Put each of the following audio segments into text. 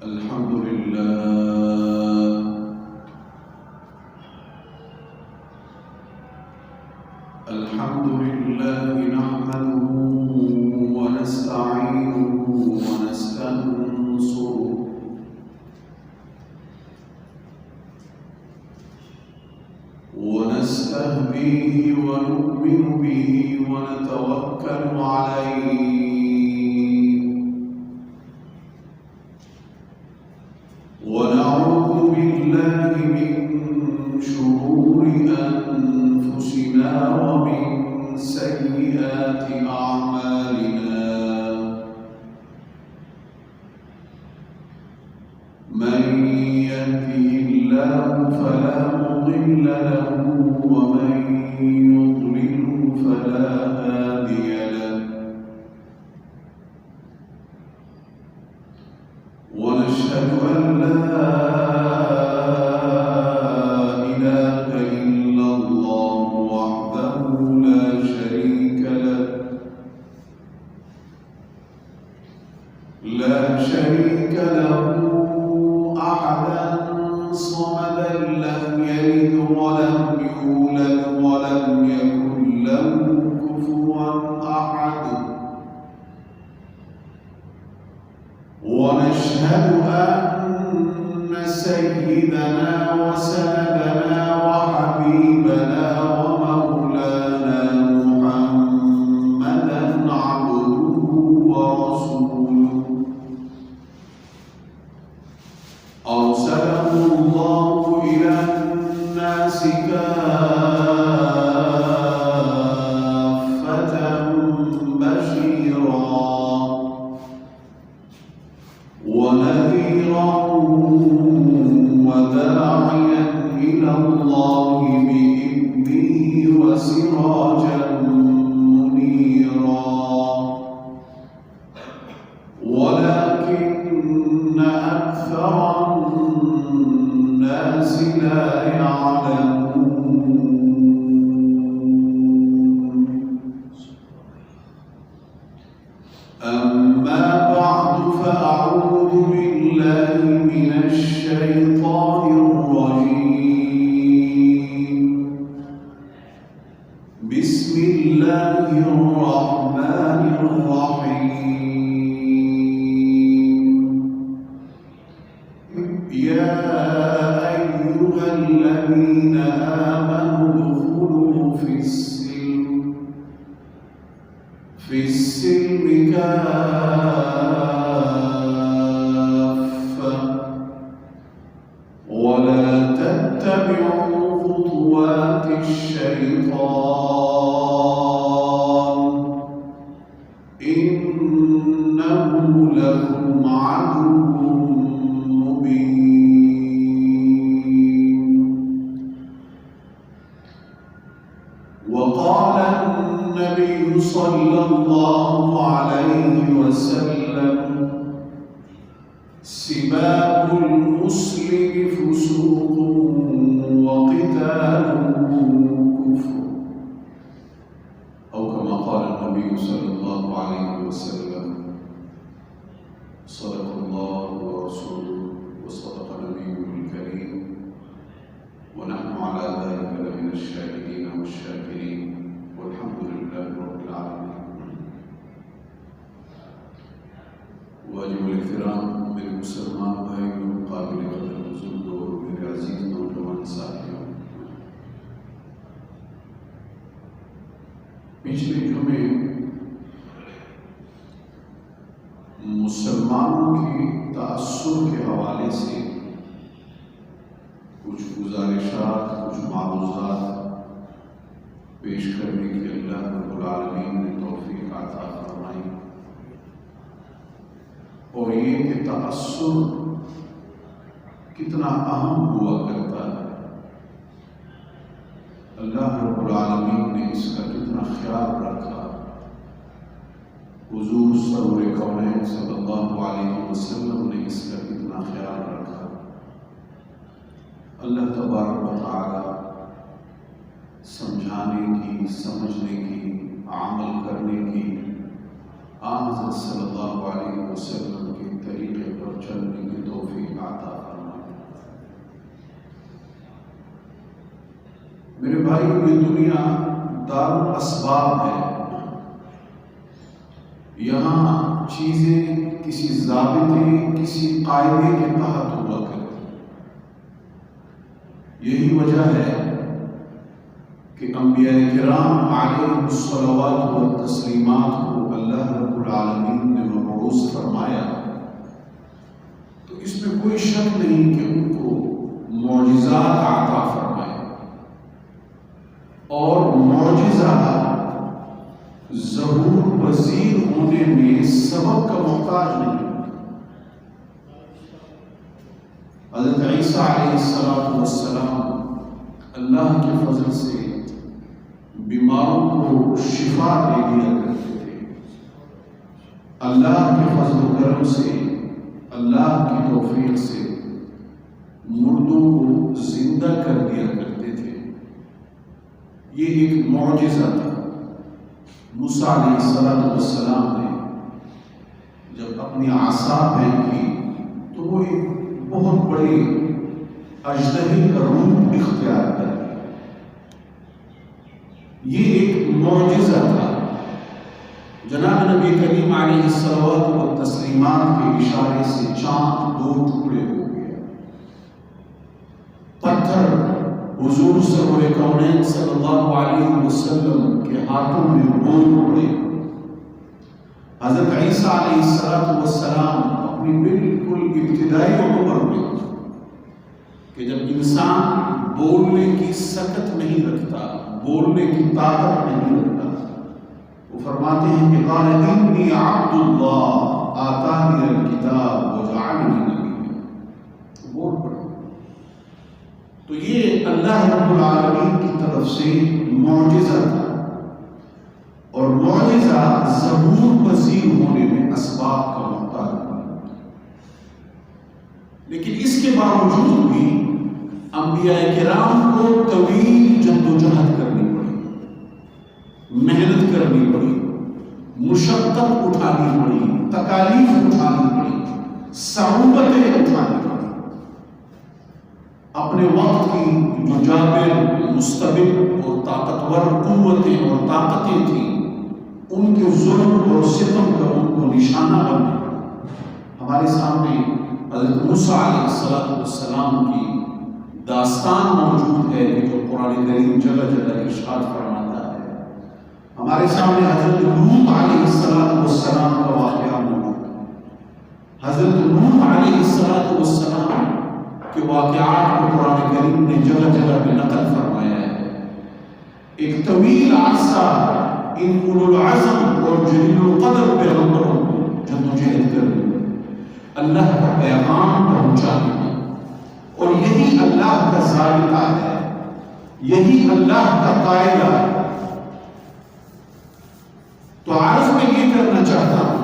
الحمد لله نحمده ونستعينه ونستنصره ونستهديه ونؤمن به ونتوكل عليه ونعوذ بالله من شرور أنفسنا ومن سيئات أعمالنا من يهده الله فلا مضل له ومن يضلله فلا هادي له ونشهد أن لا إله إلا الله وحده لا شريك له أحدا صمدا لم يلد ولم يولد ولم يكن له كفوا أحد ونشهد أن سيدنا وسندنا وحبيبنا ومولانا محمدا عبده ورسوله أرسله الله إلى الناس كافة بشيرا ونذيرا وداعيا إلى الله بإذنه وسراجا منيرا ولكن أكثر الناس لا يعلمون أما بعد فأعوذ بالله من الشيطان الرجيم بسم الله الرحمن الرحيم يا أيها الذين آمنوا ادخلوا في السلم كافة ولا تتبعوا خطوات الشيطان إنه لكم عدو مبين وقال النبي صلى الله عليه وسلم سباب المسلم فسوق وقتاله كفر أو كما قال النبي صلى الله عليه وسلم صدق الله ورسوله وصدق نبيه الكريم ونحن على ذلك لمن الشاهدين والشاكرين والحمد لله رب العالمين. واجب الاحترام میرے مسلمان بھائیوں، قابل قدر بزرگوں اور میرے عزیز نوجوان ساتھیوں، پچھلے جمعے مسلمانوں کی تأثر کے حوالے سے کچھ گزارشات، کچھ معروضات پیش کرنے کی اللہ رب العالمین نے توفیق عطا فرمائی، اور یہ کہ تأثر کتنا اہم ہوا کرتا ہے، اللہ رب العالمین نے اس کا کتنا خیال رکھا، حضور سرور کونین صلی اللہ علیہ وسلم نے اس کا کتنا خیال رکھا۔ اللہ تبارک و تعالی سمجھانے کی، سمجھنے کی، عمل کرنے کی، حضرت صلی اللہ علیہ وسلم کے طریقے پر چلنے کی توفیق عطا فرمائے۔ میرے بھائی، یہ دنیا دار الاسباب ہے، یہاں چیزیں کسی ضابطے، کسی قاعدے کے تحت ہوا کرتی۔ یہی وجہ ہے کہ انبیاء کرام علیہم الصلوات والتسلیمات کو اللہ رب العالمین نے مبعوث فرمایا، تو اس میں کوئی شک نہیں کہ ان کو معجزات عطا فرمائے، اور معجزہ ظہور پذیر ہونے میں سبب کا محتاج نہیں۔ حضرت عیسیٰ علیہ السلام اللہ کے فضل سے بیماروں کو شفا دے دیا کرتے تھے، اللہ کے فضل و کرم سے، اللہ کی توفیق سے مردوں کو زندہ کر دیا کرتے تھے۔ یہ ایک معجزہ تھا۔ موسیٰ علیہ السلام نے جب اپنی عصا پھینکی تو وہ ایک بہت بڑی اژدہے کا روپ اختیار کر لیا۔ یہ ایک معجزہ تھا۔ جناب نبی کریم علیہ الصلوات والتسلیمات کے اشارے سے چاند دو ٹکڑے ہو گیا، پتھر حضور سرور کونین صلی اللہ علیہ وسلم کے ہاتھوں میں گول پڑے۔ حضرت عیسیٰ علیہ السلام اپنی بالکل ابتدائی عمر میں، کہ جب انسان بولنے کی سکت نہیں رکھتا، بولنے کی طاقت نہیں رکھتا، وہ فرماتے ہیں کہ قال انی عبد اللہ آتانی الکتاب وجعلنی نبیا، بول پڑے۔ تو یہ اللہ رب العالمین کی طرف سے معجزہ تھا، اور معجزہ ظہور پذیر ہونے میں اسباب کا محتاج نہیں۔ لیکن اس کے باوجود بھی انبیاء کرام کو طویل جدوجہد کرنی پڑی، محنت کرنی پڑی، مشقت اٹھانی پڑی، تکالیف اٹھانی پڑی، صعوبتیں اٹھانی پڑی۔ اپنے وقت کی جو جابر، مستبد اور طاقتور قوتیں اور طاقتیں تھیں، ان کے ظلم اور ستم کا ان کو نشانہ بننا پڑا۔ ہمارے سامنے حضرت موسیٰ علیہ السلام کی داستان موجود ہے کہ جو قرآن کریم جگہ جگہ ارشاد فرماتا ہے۔ ہمارے سامنے حضرت لوط علیہ السلام کا واقعہ موجود ہے۔ حضرت لوط علیہ السلام کے واقعات کو قرآن کریم نے جگہ جگہ پہ نقل فرمایا ہے۔ ایک طویل عرصہ ان اولو العزم اور جلیل القدر پیغمبروں کو جدوجہد کرنے، اللہ کا پیغام پہنچانے میں، اور یہی اللہ کا ضابطہ ہے، یہی اللہ کا قاعدہ ہے۔ تو عرض میں یہ کرنا چاہتا ہوں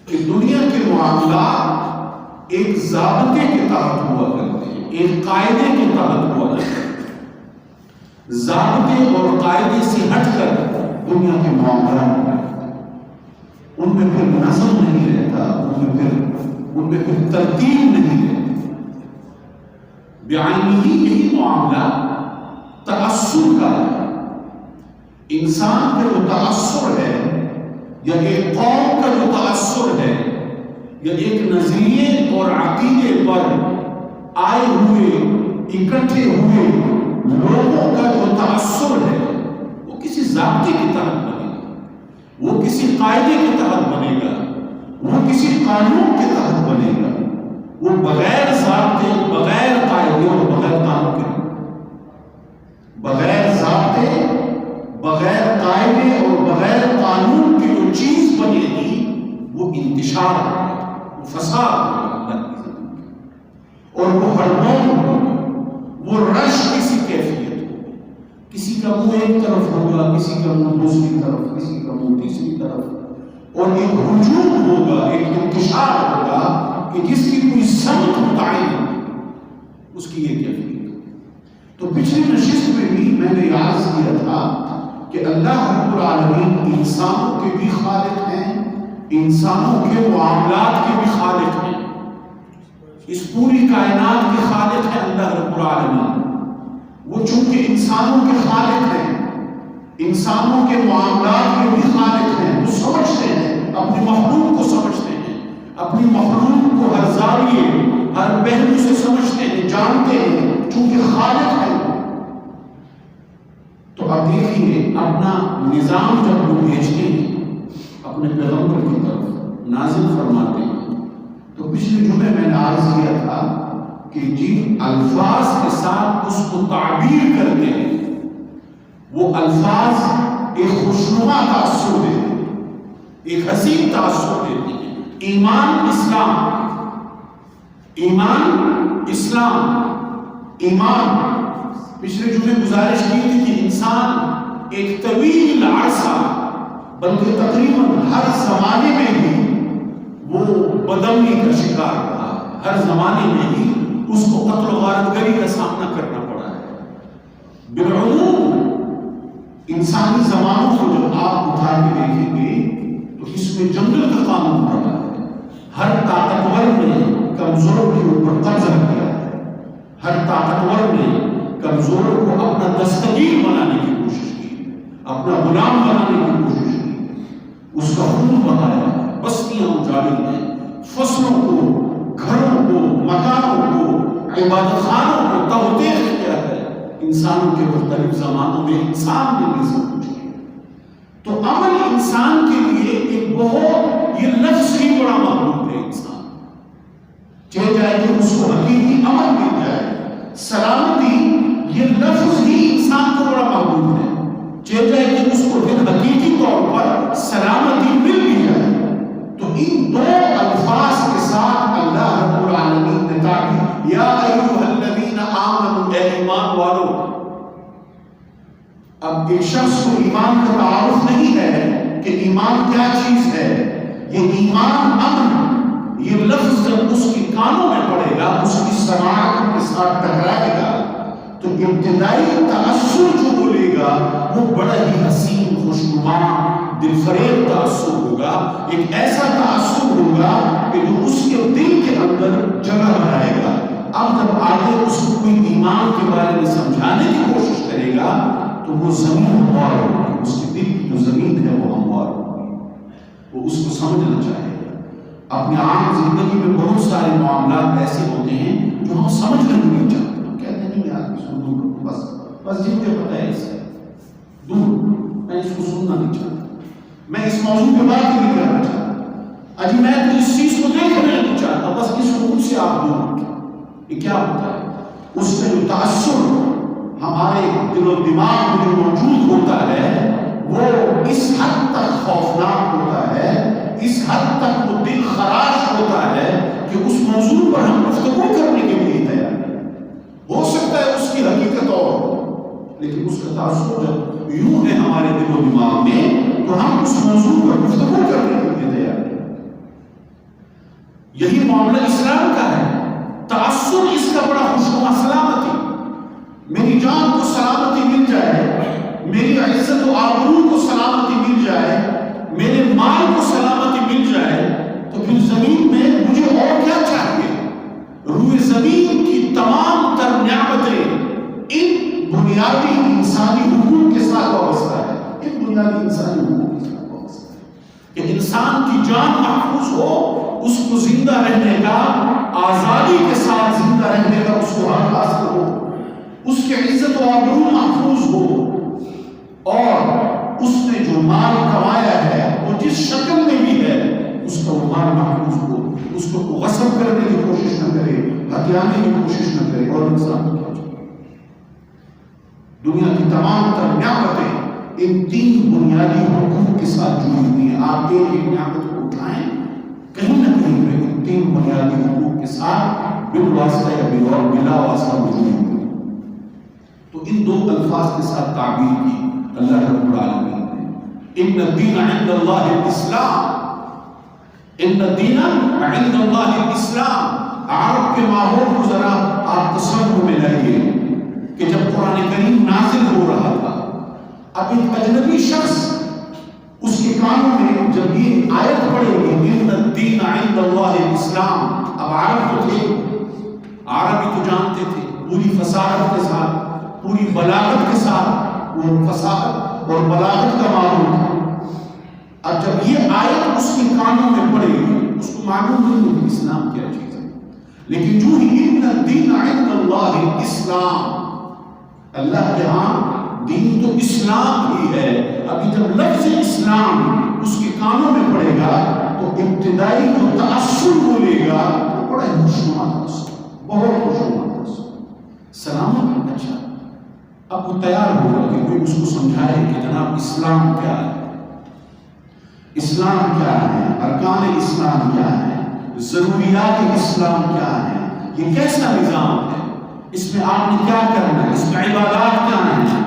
کہ دنیا کے معاملات ایک ضابطے کے تحت ہوا کرتے ہیں، ایک قاعدے کے تحت ہوا کرتے ہیں۔ ضابطے اور قاعدے سے ہٹ کر دنیا کے معاملات ان میں پھر نظم نہیں رہتا، ان میں پھر ترتیب نہیں رہتی۔ بعینی ہی یہی معاملہ تأثر کا ہے۔ انسان کا جو تأثر ہے، یا ایک قوم کا جو تأثر ہے، یا ایک نظریے اور عقیدے پر آئے ہوئے اکٹھے ہوئے لوگوں کا جو تأثر ہے، وہ کسی ضابطے کے تحت بنے گا، وہ کسی قاعدے کے تحت بنے گا، وہ کسی قانون کے تحت بنے گا، وہ بغیر ضابطے، بغیر قاعدے اور بغیر قانون کے، بغیر ضابطے، بغیر قاعدے اور بغیر قانون کی جو چیز بنے گی وہ انتشار ہوگا، وہ فساد ہوگا اللہ کی زمین، اور وہ ہڑبڑ ہوگا، وہ رش کسی کیفیت ہوگی، کسی کا منہ ایک طرف ہوگا، کسی کا منہ دوسری طرف، کسی کا منہ تیسری طرف، اور ایک ہجوم ہوگا، ایک انتشار ہوگا کہ جس کی کوئی سمت متعین ہوگی، اس کی یہ کیفیت۔ تو پچھلی نشست میں بھی میں نے عرض کیا تھا کہ اللہ رب العالمین انسانوں کے بھی خالق ہیں، انسانوں کے معاملات کے بھی خالق ہیں۔ اس پوری کائنات کے خالق ہے اللہ رب العالمین۔ وہ چونکہ انسانوں کے خالق ہیں، انسانوں کے معاملات کے بھی خالق ہیں، وہ سمجھتے ہیں، اپنے مخلوق کو سمجھتے ہیں، اپنی مخلوق کو ہر زاویے ہر پہلو سے سمجھتے ہیں، جانتے ہیں، چونکہ خالق ہے۔ تو اب دیکھیے اپنا نظام جب وہ بھیجتے ہیں اپنے پیغمبر کی طرف نازل فرماتے ہیں، تو پچھلے جمعے میں نے عرض کیا تھا کہ جن الفاظ کے ساتھ اس کو تعبیر کرتے ہیں وہ الفاظ ایک خوشنما تاثر دیتے ہیں، ایک حسین تاثر دیتے ہیں۔ ایمان اسلام، ایمان اسلام، ایمان۔ پچھلے جمعے گزارش کی تھی کہ انسان ایک طویل عرصہ بلکہ تقریباً ہر زمانے میں ہی وہ بدامنی کا شکار رہا، ہر زمانے میں ہی اس کو قتل و غارت گری کا سامنا کرنا پڑا ہے۔ بالعموم انسانی زمانوں کو جب آپ اٹھا کے دیکھیں گے تو اس میں جنگل کا قانون رہا ہے، ہر طاقتور نے کمزور کے اوپر قبضہ کیا ہے، ہر طاقتور نے کمزور کو اپنا دستگیر بنانے کی کوشش کی، اپنا غلام بنانے کی کوشش کی، اس کا خون بہایا، بستیاں اجاڑی ہیں، فصلوں کو، گھروں کو، مکانوں کو، عبادت خانوں کو توطیق کیا ہے۔ انسانوں کے مختلف زمانوں میں انسان نے بھی سب کچھ کیا۔ تو عمل انسان کے لیے ایک بہت، یہ لفظ ہی بڑا محبوب ہے انسان، چاہے جائے کہ اس کو حقیقی عمل مل جائے۔ سلامتی یہ لفظ ہی انسان کو بڑا محبوب ہے، چاہے جائے کہ اس کو پھر حقیقی طور پر سلامتی مل بھی جائے۔ تو ان دو الفاظ کے ساتھ اللہ رب العالمین نے تعبیر، یا ایھا الذین آمنوا، اے ایمان والو۔ اب ایک شخص کو ایمان کا تعارف نہیں ہے کہ ایمان کیا چیز ہے، یہ ایمان امن، یہ لفظ جب اس کے کانوں میں پڑے گا، اس کی سماعت کے ساتھ ٹکرائے گا تو ابتدائی تأثر جو بولے گا وہ بڑا ہی حسین، خوشنما، دل فریب تأثر ہوگا، ایک ایسا تأثر ہوگا کہ جو اس کے دل کے اندر جگہ بنائے گا۔ اب جب آگے اس کو کوئی ایمان کے بارے میں سمجھانے کی کوشش کرے گا تو وہ زمین ہموار ہوگی، اس کے دل کی جو زمین ہے وہ ہموار ہوگی، وہ اس کو سمجھنا چاہے گا۔ اپنے عام زندگی میں بہت سارے معاملات ایسے ہوتے ہیں جو ہم سمجھنا نہیں چاہتے، ہم کہتے ہیں نہیں یار اس کو دور کرو، بس جن کے پتہ ہے اس سے دور، میں اس کو سننا نہیں چاہتا، میں اس موضوع پہ بات نہیں کرنا چاہتا، اجی میں تو اس چیز کو دیکھنا نہیں چاہتا، بس اس حکم سے آپ دور رکھیں۔ یہ کیا ہوتا ہے؟ اس کا جو تأثر ہمارے دل و دماغ میں جو موجود ہوتا ہے وہ اس حد تک خوفناک ہوتا ہے، اس حد تک وہ دل خراش ہوتا ہے کہ اس موضوع پر ہم گفتگو کرنے کے لیے تیار ہیں۔ ہو سکتا ہے اس کی حقیقت اور ہو، لیکن اس کا تأثر جب یوں ہے ہمارے دل و دماغ میں تو ہم اس موضوع پر گفتگو کرنے کے لیے تیار ہیں۔ یہی معاملہ اسلام کا ہے، تأثر اس کا بڑا خوشنما، سلامتی، میری جان کو سلامتی مل جائے، میری عزت و آبرو کو سلامتی مل جائے، میرے مال کو سلامتی مل جائے، تو پھر زمین میں مجھے اور کیا چاہیے؟ روئے زمین کی تمام تر نعمتیں ان بنیادی انسانی حقوق کے ساتھ وابستہ ہے، ان بنیادی انسانی حقوق کے ساتھ وابستہ ہے کہ انسان کی جان محفوظ ہو، اس کو زندہ رہنے کا، آزادی کے ساتھ زندہ رہنے کا اس کو حق حاصل ہو، اس کی عزت و آبرو محفوظ ہو، اور اس نے جو مال کمایا ہے وہ جس شکل میں بھی ہے اس کا وہ مال محفوظ ہو، اس کو غصب کرنے کی کوشش نہ کرے، ہتھیانے کی کوشش نہ کرے، اور انسان کیا چاہیے۔ دنیا کی تمام تر نعمتیں ان تین بنیادی حقوق کے ساتھ جڑی ہوئی ہیں۔ آپ ایک ایک نعمت کو اٹھائیں، کہیں نہ کہیں پہ ان تین بنیادی حقوق کے ساتھ بالواسطہ یا بلا واسطہ موجود ہوئی۔ تو ان دو الفاظ کے ساتھ تعبیر کی اللہ رب العالمین نے، ان الدین عند اللہ الاسلام، ان الدین عند اللہ الاسلام۔ عرب کے ماحول کو ذرا آپ تصور میں لائیے کہ جب قرآن کریم نازل ہو رہا تھا، اب ایک اجنبی شخص اس کے کانوں میں جب یہ آیت پڑے گی ان الدین عند اللہ الاسلام، اب عرب تو تھے، بلاغت کے ساتھ وہ فصاحت اور بلاغت کا معمول تھا. اب جب یہ آیت اس کے کانوں میں پڑے گی اس کو معلوم نہیں ہے کہ اسلام کیا چیز ہے، لیکن جو ہی ان الدین عند اللہ اسلام، اللہ کے ہاں دین تو اسلام ہی ہے. ابھی جب لفظ اسلام اس کے کانوں میں پڑے گا تو ابتدائی جو تأثر بولے گا وہ بڑا خوشنما تأثر، بہت خوشنما تأثر، سلامت. اچھا اب وہ تیار ہوگا کہ کوئی اس کو سمجھائے کہ جناب اسلام کیا ہے، اسلام کیا ہے، ارکان اسلام کیا ہے، ضروریات اسلام کیا ہے، یہ کیسا نظام ہے، اس میں آپ نے کیا کرنا ہے، اس میں عبادات کیا ہیں،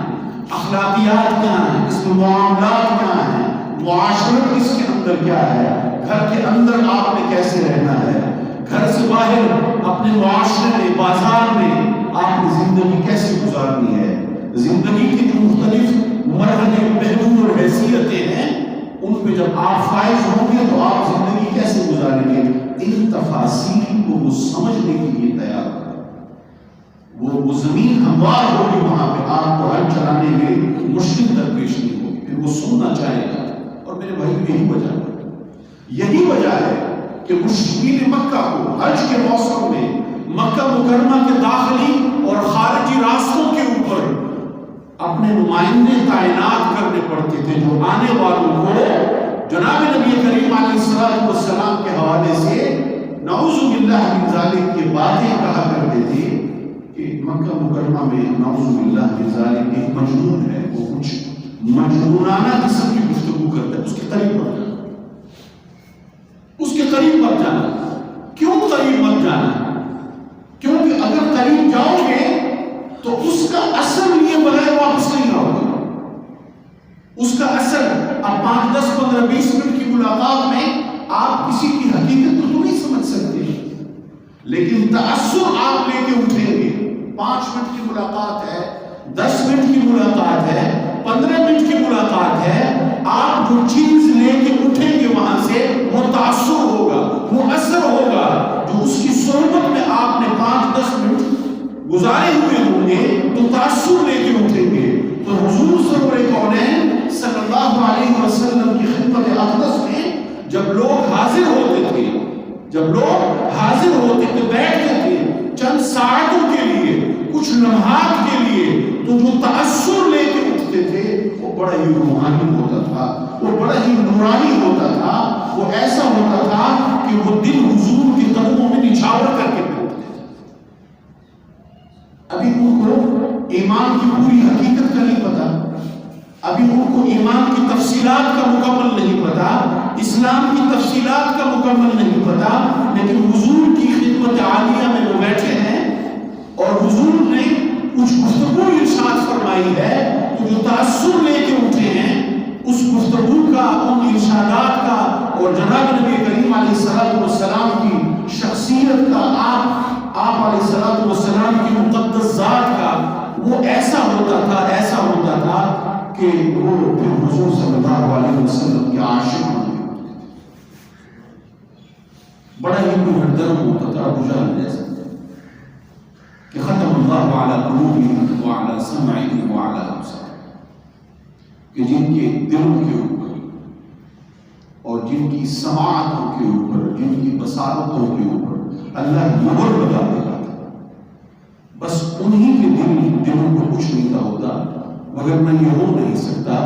اخلاقیات کیا ہیں، اس میں معاملات کیا ہیں، معاشرت اس کے اندر کیا ہے، گھر کے اندر آپ نے کیسے رہنا ہے، گھر سے باہر اپنے معاشرے میں، بازار میں آپ نے زندگی کیسے گزارنی ہے، زندگی کی جو مختلف مرحلے، پہلو اور حیثیتیں ہیں ان پہ جب آپ فائز ہوں گے تو آپ زندگی کیسے گزاریں گے، ان تفاصیل کو وہ سمجھنے کے لیے تیار ہے. وہ زمین ہموار ہوگی، وہاں پہ آپ کو ہل چلانے میں مشکل درپیش نہیں ہوگی، پھر وہ سننا چاہے گا. اور میرے بھائی یہی وجہ ہے کہ مشرکین مکہ کو حج کے موسم میں مکہ مکرمہ کے داخلی اور خارجی راستوں کے اوپر اپنے نمائندے تعینات کرنے پڑتے تھے، جو آنے والوں کو جناب نبی کریم علیہ السلام کے حوالے سے نعوذ باللہ من ذالک کی باتیں کہا کرتے تھے کہ مکہ مکرمہ میں نعوذ باللہ من ذالک ایک مجنون ہے، وہ کچھ مجنونانہ قسم کی گفتگو کرتا ہے، اس کے قریب مت جانا، اس کے قریب مت جانا. کیوں قریب مت جانا؟ کیونکہ اگر قریب جاؤ گے تو اس کا اثر لیے بغیر واپس نہیں آؤ گے. اس کا اثر اب 5 10 15 20 منٹ کی ملاقات میں آپ کسی کی حقیقت کو تو نہیں سمجھ سکتے، لیکن تأثر آپ لے کے اٹھیں گے. 5 منٹ کی ملاقات ہے، 10 منٹ کی ملاقات ہے، 15 منٹ کی ملاقات ہے، آپ جو چیز لے کے اٹھیں گے وہاں سے وہ تأثر ہوگا، وہ اثر ہوگا جو اس کی صحبت میں آپ نے 5 10 منٹ گزارے ہوئے ہوں گے تو تأثر لے کے اٹھیں گے. تو حضور سرور کونین صلی اللہ علیہ وسلم کی خدمت اقدس میں جب لوگ حاضر ہوتے تھے، جب لوگ حاضر ہوتے تھے، بیٹھتے تھے چند ساعتوں کے لیے، کچھ لمحات کے لیے، تو جو تأثر لے کے اٹھتے تھے وہ بڑا ہی روحانی ہوتا تھا، وہ بڑا ہی نورانی ہوتا تھا، وہ ایسا ہوتا تھا کہ وہ دل حضور کے قدموں میں نچھاور کر کے اٹھتے تھے. ابھی ان کو ایمان کی پوری حقیقت کا نہیں پتا، ابھی ان کو ایمان کی تفصیلات کا مکمل نہیں پتا، اسلام کی تفصیلات کا مکمل نہیں پتا، لیکن حضور کی خدمت عالیہ میں وہ بیٹھے ہیں اور حضور نے کچھ گفتگو ارشاد فرمائی ہے، تو جو تأثر لے کے اٹھے ہیں اس گفتگو کا، ان ارشادات کا اور جناب نبی کریم علیہ السلام کی شخصیت کا، آپ علیہ السلام کی مقدس ذات کا، وہ ایسا ہوتا تھا، ایسا ہوتا تھا کہ وہ پھر حضور صلی اللہ علیہ وسلم کے عاشق بن گئے. بڑا ہی کوئی ہردرم ہوتا تھا ابو جہل جیسا کہ ختم اللہ علی قلوبہم وعلی سمعہم وعلی ابصارہم، کہ جن کے دلوں کے اوپر اور جن کی سماعتوں کے اوپر، جن کی بصارتوں کے اوپر اللہ مہر لگا دیتا تھا، بس انہی کے دلوں کو کچھ نہیں تھا ہوتا. مگر میں یہ ہو نہیں سکتا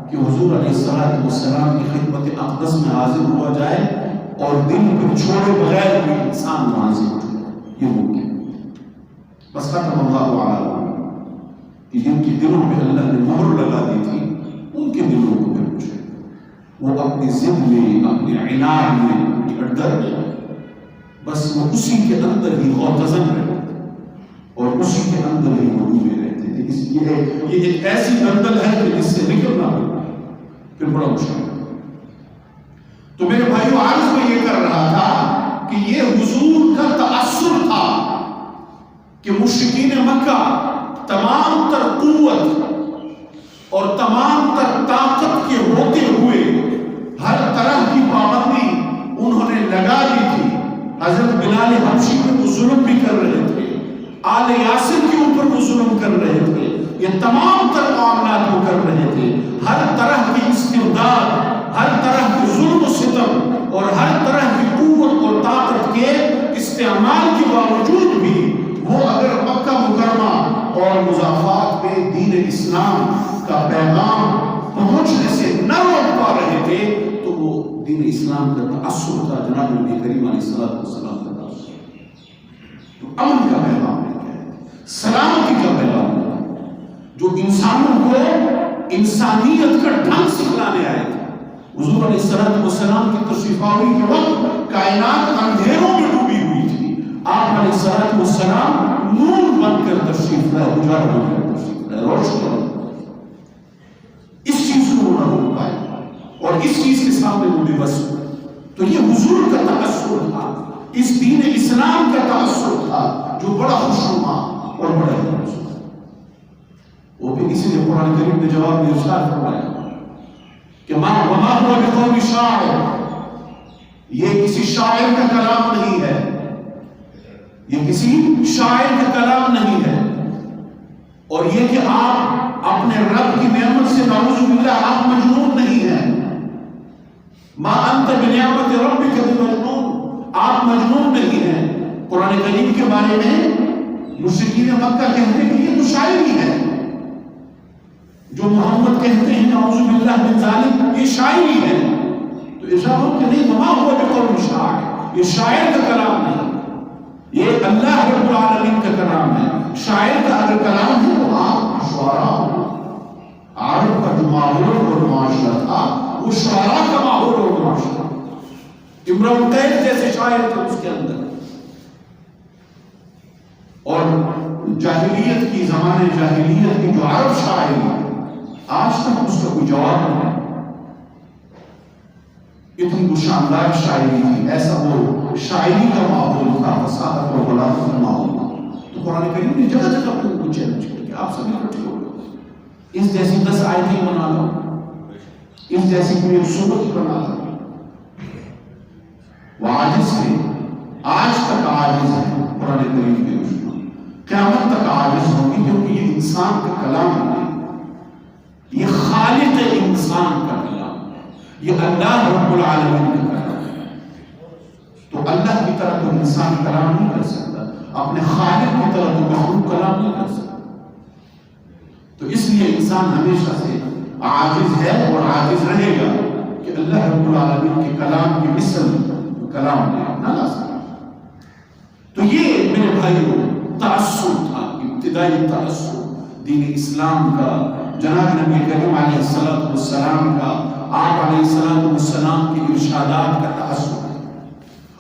کہ حضور علیہ السلام کی خدمت اقدس میں حاضر ہوا جائے اور دل کو چھوڑے بغیر کوئی انسان وہاں سے اٹھے، یہ ممکن. بس ختم اللہ علیہ کہ جن کے دلوں میں اللہ نے مہر لگا دی تھی ان کے دلوں کو پھر پوچھے، وہ اپنی ضد میں، اپنے عناد میں، اپنی اڑدر میں، بس وہ اسی کے اندر ہی غوطزن رہے اور اسی کے اندر ہی وہ ڈوبے رہتے تھے. یہ ایک ایسی دلدل ہے کہ جس سے نکلنا ہو پھر بڑا مشکل. تو میرے بھائیو عرض میں یہ کر رہا تھا کہ یہ حضور کا تأثر تھا کہ مشرکین مکہ تمام تر قوت اور تمام تر طاقت کے ہوتے ہوئے ہر طرح کی پابندی انہوں نے لگا دی تھی. حضرت بلال حبشی پہ وہ ظلم بھی کر رہے تھے، آل یاسر کے اوپر وہ ظلم کر رہے تھے، یہ تمام تر معاملات وہ کر رہے تھے. ہر طرح کی استبداد، ہر طرح کے ظلم و ستم اور ہر طرح کی قوت اور طاقت کے استعمال کے باوجود بھی وہ اگر مکہ مکرمہ اور مضافات میں دین اسلام کا پیغام پہنچنے سے نہ روک پا رہے تھے تو وہ دین اسلام کا تأثر تھا. جناب نبی کریم علیہ السلام کا تأثر تو امن کا پیغام ہے، سلامتی کا پیغام ہے، جو انسانوں کو انسانیت کا ڈھنگ سکھلانے آئے تھے. حضور علیہ السلام کی تشریف آوری کے وقت کائنات اندھیروں میں ڈوبی ہوئی تھی. آپ علیہ السلام نور بن کر تشریف لائے، اجالا بن کر تشریف لائے، روشن بن کر. اس چیز کو نہ روک پائے اور اس چیز کے سامنے وہ بے بس ہوئے. تو یہ حضور کا تأثر تھا، اس دین اسلام کا تأثر تھا جو بڑا خوشنما اور بڑا خوش. وہ بھی اسی لیے قرآن کریم نے جواب میں ارشاد فرمایا کہ وما هو بقول شاعر، یہ کسی شاعر کا کلام نہیں ہے، یہ کسی شاعر کا کلام نہیں ہے. اور یہ کہ آپ اپنے رب کی نعمت سے نعوذ باللہ آپ مجنون نہیں ہیں. ما انت بنعمت ربک بمجنون، آپ مجنون نہیں ہیں. قرآن کریم کے بارے میں مشرکین مکہ کہتے ہیں کہ یہ تو شاعری ہے. جو محمد کہتے ہیں نعوذ باللہ من ذالک یہ شاعری ہے. تو ارشاد ہو کہ نہیں، وما هو بقول شاعر، یہ شاعر کا کلام نہیں، یہ اللہ رب العالمین کا کلام ہے. شاعر کا اگر کلام ہے تو آپ شعراء، عرب کا جو ماحول اور معاشرہ تھا وہ شعراء کا ماحول اور معاشرہ. امرؤ القیس جیسے شاعر تھے اس کے اندر. اور جاہلیت کی، زمانے جاہلیت کی جو عرب شاعری آج تک اس کا کوئی جواب نہیں. اتنی وہ شاندار شاعری تھی، ایسا وہ شاعری کا ماحول تھا، فصاحت اور بلاغت کا ماحول تھا. تو قرآن کریم نے جگہ جگہ پہ ان کو چیلنج کیا کہ آپ سبھی اکٹھے ہو گئے، اس جیسی 10 آیتیں بنا لو، اس جیسی کوئی صورت بنا لو. وہ عاجز تھے، آج تک عاجز ہے. قرآن کریم کے دشمن قیامت تک عاجز ہوگی، کیونکہ یہ انسان کا کلام نہیں، یہ خالق انسان کا کلام، یہ اللہ رب العالمین کا کلام ہے. تو اللہ کی طرح تو انسان کلام نہیں کر سکتا، اپنے خالق کی طرح تو مخلوق کلام نہیں کر سکتا. تو اس لیے انسان ہمیشہ سے عاجز ہے اور عاجز رہے گا کہ اللہ رب العالمین کے کلام کی مثل کلام نہ لا سکتا. تو یہ میرے بھائیوں تأثر تھا، ابتدائی تأثر دین اسلام کا، جناب نبی کریم علیہ السلام کا، آپ علیہ السلام کے ارشادات کا تأثر.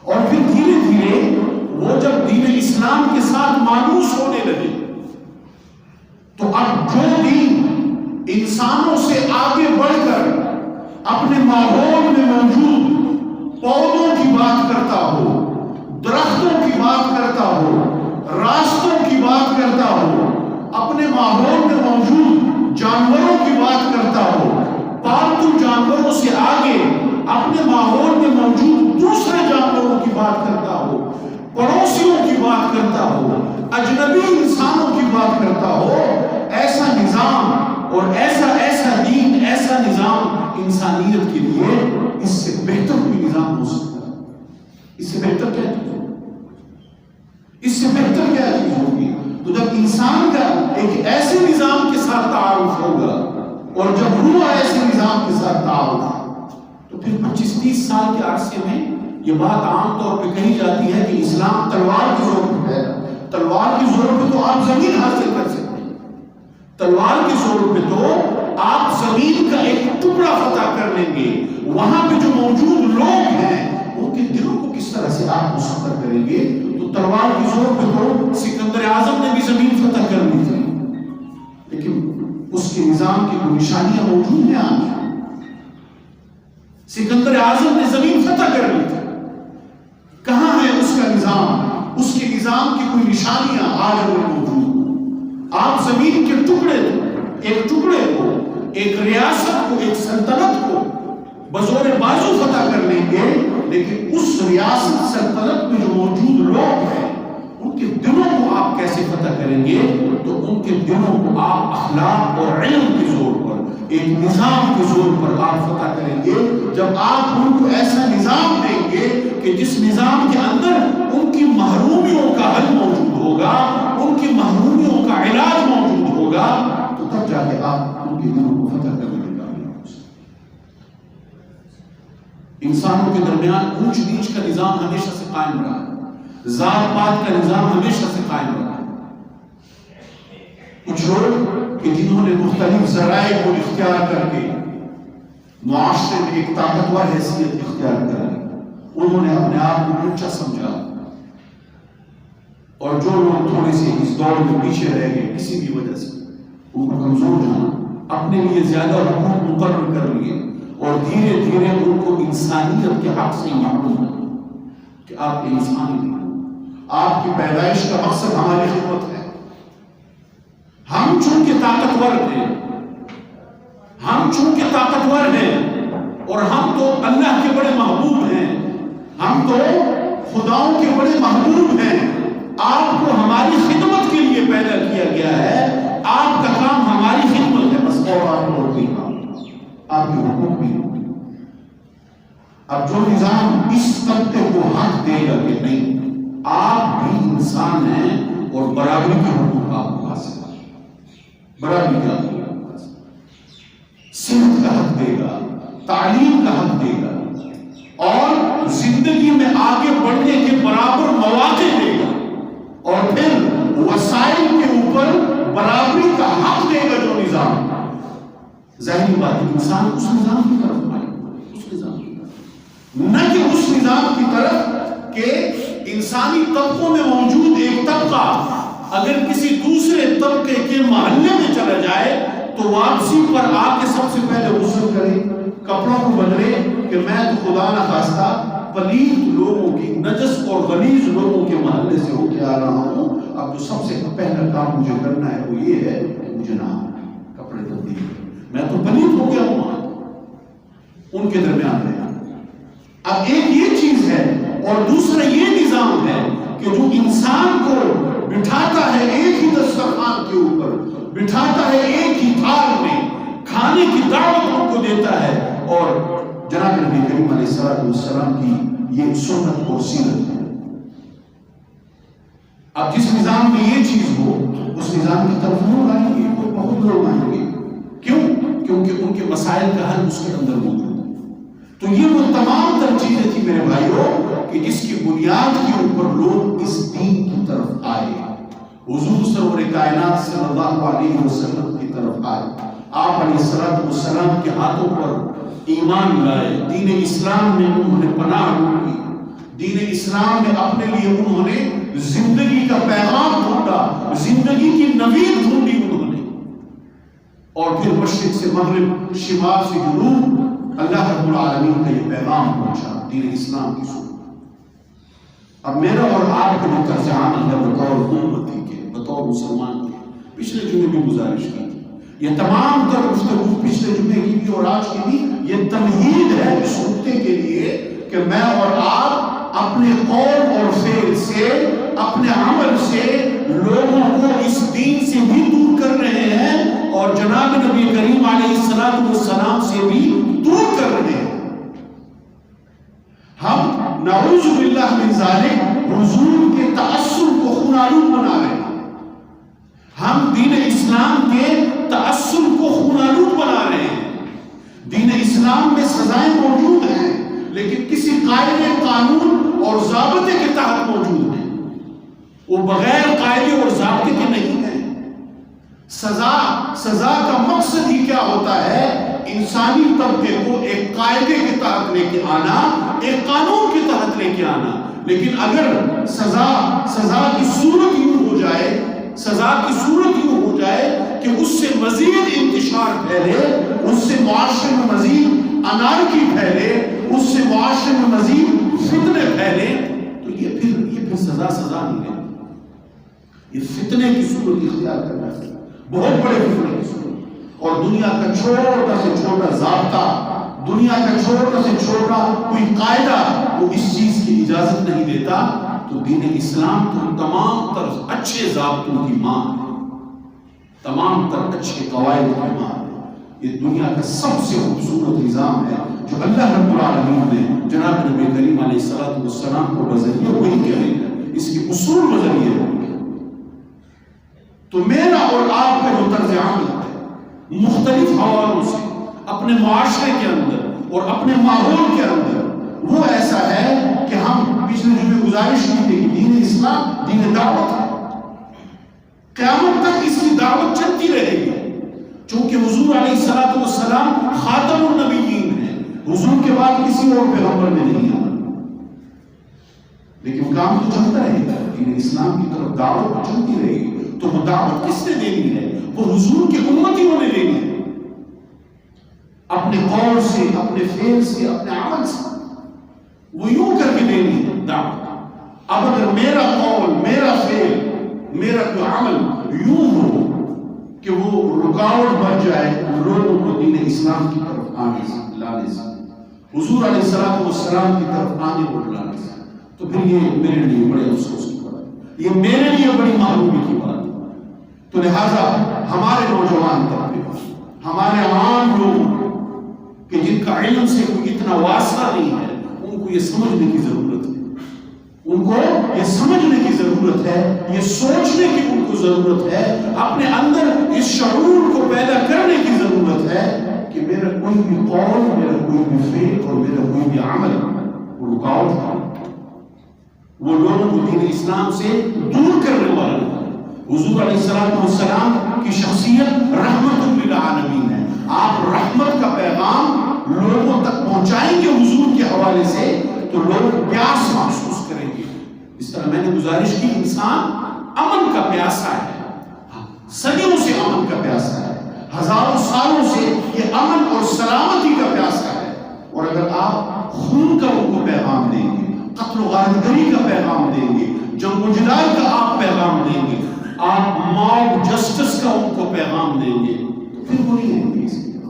اور پھر دھیرے دھیرے وہ جب دین اسلام کے ساتھ مانوس ہونے لگے تو اب جو دین انسانوں سے آگے بڑھ کر اپنے ماحول میں موجود پودوں کی بات کرتا ہو، درختوں کی بات کرتا ہو، راستوں کی بات کرتا ہو، اپنے ماحول میں موجود جانوروں کی بات کرتا ہو، پالتو جانوروں سے آگے اپنے ماحول میں موجود دوسرے جانوروں کی بات کرتا ہو، پڑوسیوں کی بات کرتا ہو، اجنبی انسانوں کی بات کرتا ہو، ایسا نظام اور ایسا دین، ایسا نظام انسانیت کے لیے اس سے بہتر کوئی نظام ہو سکتا ہے. اس سے بہتر کیا چیز ہوگی؟ اس سے بہتر کیا چیز ہوگی؟ تو جب انسان کا ایک ایسے نظام کے ساتھ تعارف ہوگا اور جب ہوا ایسے نظام کے ساتھ تعارف، تو پھر 25-30 سال کے عرصے میں یہ بات عام طور پہ کہی جاتی ہے کہ اسلام تلوار کی زور پہ ہے. تلوار کی زور پہ تو آپ زمین حاصل کر سکتے ہیں، تلوار کی زور پہ تو آپ زمین کا ایک ٹکڑا فتح کر لیں گے. وہاں پہ جو موجود لوگ ہیں ان کے دلوں کو کس طرح سے آپ مسخر کریں گے. تو تلوار کی زور پہ تو سکندر اعظم نے بھی زمین فتح کر لی تھی، لیکن اس کے نظام کی کوئی نشانیاں موجود ہیں آج. سکندر اعظم نے زمین فتح کر لی تھی، کہاں ہے اس کا نظام؟ اس کے نظام کی کوئی نشانیاں آج وہ موجود. آپ زمین کے ٹکڑے ایک ٹکڑے کو، ایک ریاست کو، ایک سلطنت کو بزور بازو فتح کر لیں گے، لیکن اس ریاست سلطنت میں جو موجود لوگ ہیں ان کے دلوں کو آپ کیسے فتح کریں کریں گے تو ان کے دلوں کو آپ اخلاق اور علم کے زور پر، ایک نظام کے زور پر آپ فتح کریں گے. جب آپ ان کو ایسا نظام دیں گے کہ جس نظام کے اندر ان کی محرومیوں کا حل موجود ہوگا، ان کی محرومیوں کا علاج موجود ہوگا، تو تب جا کے آپ ان کے دلوں کو فتح کرنے میں کامیاب ہو سکتے. انسانوں کے درمیان اونچ نیچ کا نظام ہمیشہ سے قائم رہا ہے، ذات پات کا نظام ہمیشہ سے قائم رہا ہے. کچھ لوگ کہ جنہوں نے مختلف ذرائع کو اختیار کر کے معاشرے میں ایک طاقتور حیثیت اختیار کر لی، انہوں نے اپنے آپ کو اونچا سمجھا، اور جو لوگ تھوڑے سے اس دور میں پیچھے رہ گئے کسی بھی وجہ سے، ان کو کمزور جانا، اپنے لیے زیادہ حقوق مقرر کر لیے، اور دھیرے دھیرے ان کو انسانیت کے حق سے محروم ہے کہ آپ انسانی نہیں، آپ کی پیدائش کا مقصد ہماری خدمت ہے. ہم چونکہ طاقتور ہیں اور ہم تو اللہ کے بڑے محبوب ہیں، ہم تو خداؤں کے بڑے محبوب ہیں، آپ کو ہماری خدمت کے لیے پیدا کیا گیا ہے، آپ کا کام ہماری خدمت ہے بس، اور آپ کو کوئی کام، آپ کے حقوق بھی. اب جو نظام اس طبقے کو حق دے گا کہ نہیں آپ بھی انسان ہیں اور برابری کے حقوق آپ کو حاصل ہے، برابری کا حق حاصل، صحت کا حق دے گا، تعلیم کا حق دے گا، اور زندگی میں آگے بڑھنے کے برابر مواقع دے گا، اور پھر وسائل کے اوپر برابری کا حق دے گا. جو نظام ظاہری بات ہے انسان اس نظام کی طرف آئے، اس نظام کی طرف، نہ کہ اس نظام کی طرف کہ انسانی طبقوں میں موجود ایک طبقہ اگر کسی دوسرے طبقے کے محلے میں چلا جائے تو واپسی پر آ کے سب سے پہلے غسل کرے، کپڑوں کو بدلے کہ میں تو خدا نہ خواستہ پلید لوگوں کی، نجس اور غلیظ لوگوں کے محلے سے ہو کے آ رہا ہوں، اب جو سب سے پہلا کام مجھے کرنا ہے وہ یہ ہے کہ مجھے نہ کپڑے تبدیل، میں تو پلید ہو گیا ہوں وہاں ان کے درمیان رہنا. اب ایک یہ چیز ہے، اور دوسرا یہ نظام ہے کہ جو انسان کو بٹھاتا ہے ایک ہی دسترخوان کے اوپر، بٹھاتا ہے ایک ہی تھال میں، کھانے کی دعوت ان کو دیتا ہے. اور جناب نبی کریم علیہ السلام کی یہ سنت اور سیرت ہے. اب جس نظام میں یہ چیز ہو اس نظام کی طرف لوگ آئیں گے، بہت لوگ آئیں گے. کیوں؟ کیونکہ ان کے مسائل کا حل اس کے اندر موجود ہے. تو یہ وہ تمام تر چیزیں تھی میرے بھائیوں کہ جس کی بنیاد کے اوپر لوگ اس دین کی طرف آئے، حضور سرور کائنات صلی اللہ علیہ وسلم کی طرف آئے، آپ علیہ السلام کے ہاتھوں پر ایمان لائے، دین اسلام میں انہوں نے پناہ ڈھونڈی، دین اسلام میں اپنے لیے انہوں نے زندگی کا پیغام ڈھونڈا، زندگی کی نوید ڈھونڈی انہوں نے، اور پھر مشرق سے مغرب، شمال سے جنوب اللہ رب العالمین کا یہ پیغام پہنچا دین اسلام کی صورت. اب میرا اور آپ کا جو طرز عمل ہے بطور امتی کے، بطور مسلمان کے، پچھلے جمعے بھی گزارش کی تھی، یہ تمام تر گفتگو پچھلے جمعے کی بھی اور آج کی بھی یہ تمہید ہے اس نقطے کے لیے کہ میں اور آپ اپنے قول اور فعل سے، اپنے عمل سے لوگوں کو اس دین سے بھی دور کر رہے ہیں اور جناب نبی کریم علیہ السلام سے بھی دور کر رہے ہیں. ہم نعوذ باللہ من ذالک حضور کے تعصب کو خونالود بنا رہے ہیں، ہم دین اسلام کے تعصب کو خونالود بنا رہے ہیں. دین اسلام میں سزائیں موجود ہیں لیکن کسی قاعدے، قانون اور ضابطے کے تحت موجود ہیں، وہ بغیر قاعدے اور ضابطے کے نہیں ہیں. سزا کا مقصد ہی کیا ہوتا ہے؟ انسانی طبقے کو ایک قاعدے کے تحت لے کے آنا، ایک قانون کے تحت لے کے آنا. لیکن اگر سزا کی صورت یوں ہو جائے، سزا کی صورت یوں ہو جائے کہ اس سے مزید انتشار پھیلے، اس سے معاشرے میں مزید انارکی پھیلے، اس سے معاشرے میں مزید فتنے پھیلے، تو یہ پھر سزا نہیں ہے، یہ فتنے کی صورت اختیار کرنا ہے، بہت بڑے فتنے کی صورت. اور دنیا کا چھوٹا سے چھوٹا ضابطہ، دنیا کا چھوٹا سے چھوٹا کوئی قاعدہ وہ اس چیز کی اجازت نہیں دیتا تو دین اسلام تو تمام تر اچھے ضابطوں کی ماں ہے، تمام تر اچھے قواعد کی ماں ہے۔ یہ دنیا کا سب سے خوبصورت نظام ہے جو اللہ رب العالمین نے جناب نبی کریم علیہ السلام کو بذریعہ وہی کہے گا، اس کے اصول بذریعہ ہوگا۔ تو میرا اور آپ کا جو طرز عمل ہے مختلف حوالوں سے اپنے معاشرے کے اندر اور اپنے ماحول کے اندر وہ ایسا ہے کہ ہم پچھلے جو گزارش کی تھی کہ دین اسلام دین دعوت ہے، قیامت تک اس کی دعوت چلتی رہے گی، چونکہ حضور علیہ السلام خاتم النبیین ہیں، حضور کے بعد کسی اور پیغمبر نے نہیں آنا، لیکن کام تو چلتا رہے گا، دین اسلام کی طرف دعوت چلتی رہے گی۔ تو وہ دعوت کس نے دینی ہے؟ وہ حضور کے امتیوں نے دینی ہے، اپنے قول سے، اپنے فعل سے، اپنے عمل سے، وہ یوں کر کے دینی ہے دعوت۔ اب اگر میرا قول، میرا فعل، میرا کوئی عمل یوں ہو کہ وہ رکاوٹ بن جائے لوگوں کو دین اسلام کی طرف آنے سے، لانے سے، حضور علیہ السلام کی طرف آنے اور لانے سے، تو پھر یہ میرے لیے بڑے افسوس کی بات ہے، یہ میرے لیے بڑی معلومی کی بات ہے۔ تو لہٰذا ہمارے نوجوان طبقے، ہمارے عام لوگ کہ جن کا علم سے کوئی اتنا واسطہ نہیں ہے، ان کو یہ سمجھنے کی ضرورت ہے، ان کو یہ سمجھنے کی ضرورت ہے، یہ سوچنے کی ان کو ضرورت ہے، اپنے اندر اس شعور کو پیدا کرنے کی ضرورت ہے کہ میرا کوئی بھی قول، میرا کوئی بھی فعل اور میرا کوئی بھی عمل وہ رکاوٹ ہے، وہ لوگوں کو دین اسلام سے دور کرنے والا ہے۔ حضور علیہ السلام کی شخصیت رحمت للعالمین ہے، آپ رحمت کا پیغام لوگوں تک پہنچائیں گے حضور کے حوالے سے تو لوگ پیاس محسوس کریں گے۔ اس طرح میں نے گزارش کی، انسان امن کا پیاسا ہے، صدیوں سے امن کا پیاسا ہے، ہزاروں سالوں سے یہ امن اور سلامتی کا پیاسا ہے، اور اگر آپ خون کا ان کو پیغام دیں گے، قتل و غارت گری کا پیغام دیں گے، جنگ و جدال کا آپ پیغام دیں گے، آپ ماب جسٹس کا ان کو پیغام دیں گے، تو پھر وہ نہیں رہیں گے،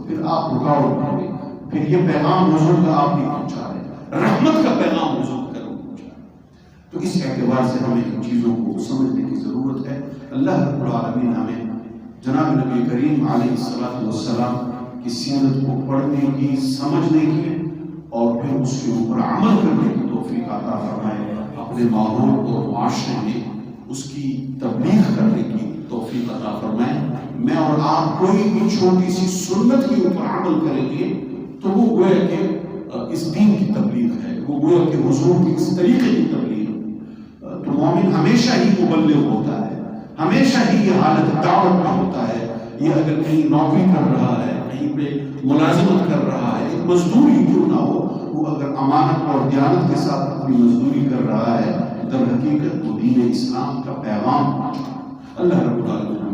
پھر آپ رکاوٹ کریں گے، پھر یہ پیغام حضور کا آپ نہیں پہنچا رہے، رحمت کا پیغام حضور کا نہیں پہنچا رہے۔ تو اس اعتبار سے ہمیں ان چیزوں کو سمجھنے کی ضرورت ہے۔ اللہ رب العالمین ہمیں جناب نبی کریم علیہ السلام کی سیرت کو پڑھنے کی، سمجھنے کی اور پھر اس کے اوپر عمل کرنے کی توفیق عطا فرمائے، اپنے ماحول اور معاشرے میں اس کی تبلیغ کرنے کی توفیق عطا فرمائے۔ میں اور آپ کوئی بھی چھوٹی سی سنت کے اوپر عمل کریں گے تو وہ گویا کہ اس دین کی تبلیغ ہے، وہ گویا کہ حضور کی اس طریقے کی تبلیغ ہے۔ تو مومن ہمیشہ ہی مبلغ ہوتا ہے، ہمیشہ ہی یہ حالت دعوت میں ہوتا ہے۔ یہ اگر کہیں نوکری کر رہا ہے، کہیں پہ ملازمت کر رہا ہے، ایک مزدور ہی کیوں نہ ہو، وہ اگر امانت اور دیانت کے ساتھ اپنی مزدوری کر رہا ہے، در حقیقت وہ دین اسلام کا پیغام۔ اللہ رب العالمین